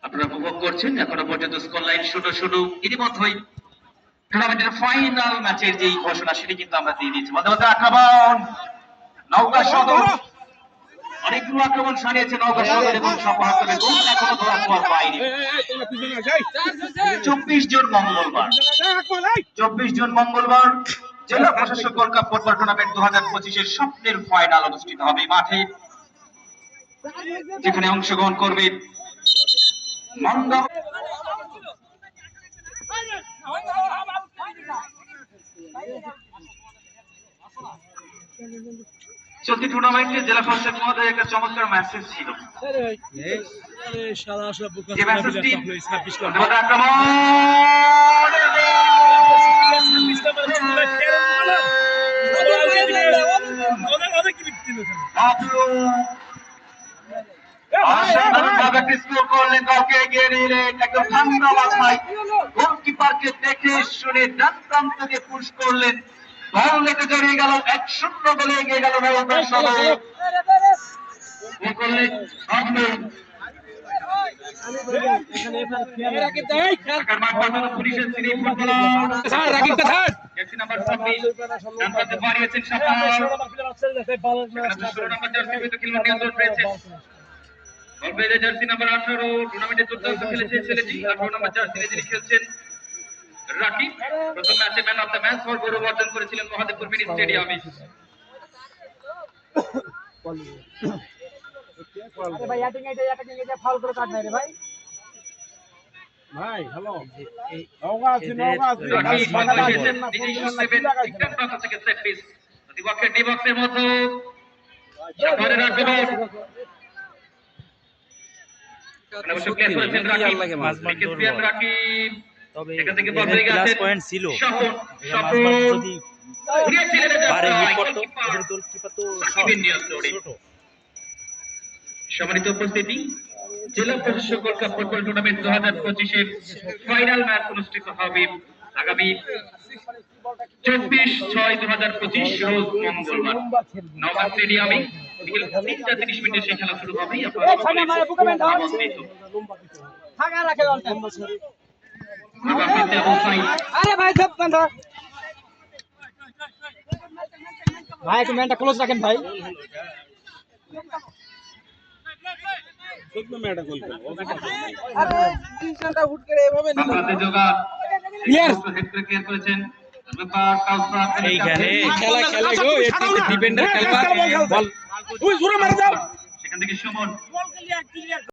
আপনারা উপভোগ করছেন এখনো পর্যন্ত স্কোর লাইন শুরু ইতিমধ্যেই টুর্নামেন্টের ফাইনাল ম্যাচের যেই ঘোষণা সেটি কিন্তু আমরা দিয়ে দিচ্ছি। মধ্যে মধ্যে আক্রমণ নওগাঁ সদর, অনেকগুলো আক্রমণ সারিয়েছে নওগাঁ সদর এবং সপহাতলে গোল এখনো ধরা ছোঁয়ার বাইরে। 24 জুন মঙ্গলবার জেলা প্রশাসক গোল্ড কাপ ফুটবল টুর্নামেন্ট 2025 এর স্বপ্নের ফাইনাল অনুষ্ঠিত হবে মাঠে, যেখানে অংশগ্রহণ করবে চলতি টুর্নামেন্টে জেলা প্রশাসক মহোদয় একটা চমৎকার মেসেজ ছিল। যে মেসেজটি গোলকিপারকে দেখে শুনে ডান প্রান্ত থেকে পুশ করলেন, বল নেটে জড়িয়ে গেল, 1-0 গোলে এগিয়ে গেল নওগাঁ সদর। জার্সি নাম্বার 18 টুর্নামেন্টে দুর্দান্ত খেলেছেন ছেলেটি, 18 নম্বর জার্সি যিনি খেলছেন রাকিব। প্রথম ম্যাচে ম্যান অফ দ্য ম্যাচ গৌরব অর্জন করেছিলেন মহাদেবপুর মিনি স্টেডিয়ামে। আরে ভাই অ্যাটাকিং এটা ফাউল করে কাট নাই রে ভাই। ভাই হ্যালো নওগাঁ আছে ঠিকঠাক পাতা থেকে সেট পিস প্রতিপক্ষের ডি বক্সের মধ্যে সামনে রাখবেন অবশ্য প্লেস করেছেন রাকিব তবে এখান থেকে বল পেয়ে গেছে পয়েন্ট ছিল স্বপন যদি বারে হিট করতে ওদের গোলকিপার তো ছোট। সম্মানিত উপস্থিতি, জেলা প্রশাসক গোল্ড কাপ ফুটবল টুর্নামেন্ট 2025 এর ফাইনাল ম্যাচ অনুষ্ঠিত হবে আগামী 24/6/2025 রোজ মঙ্গলবার নওগাঁ স্টেডিয়ামে বিকেল 3:30 সেই খেলা শুরু হবে। আরে ভাই সব বন্ধ ভাই, একটু ম্যানটা ক্লোজ রাখেন ভাই। সেখান থেকে সুমন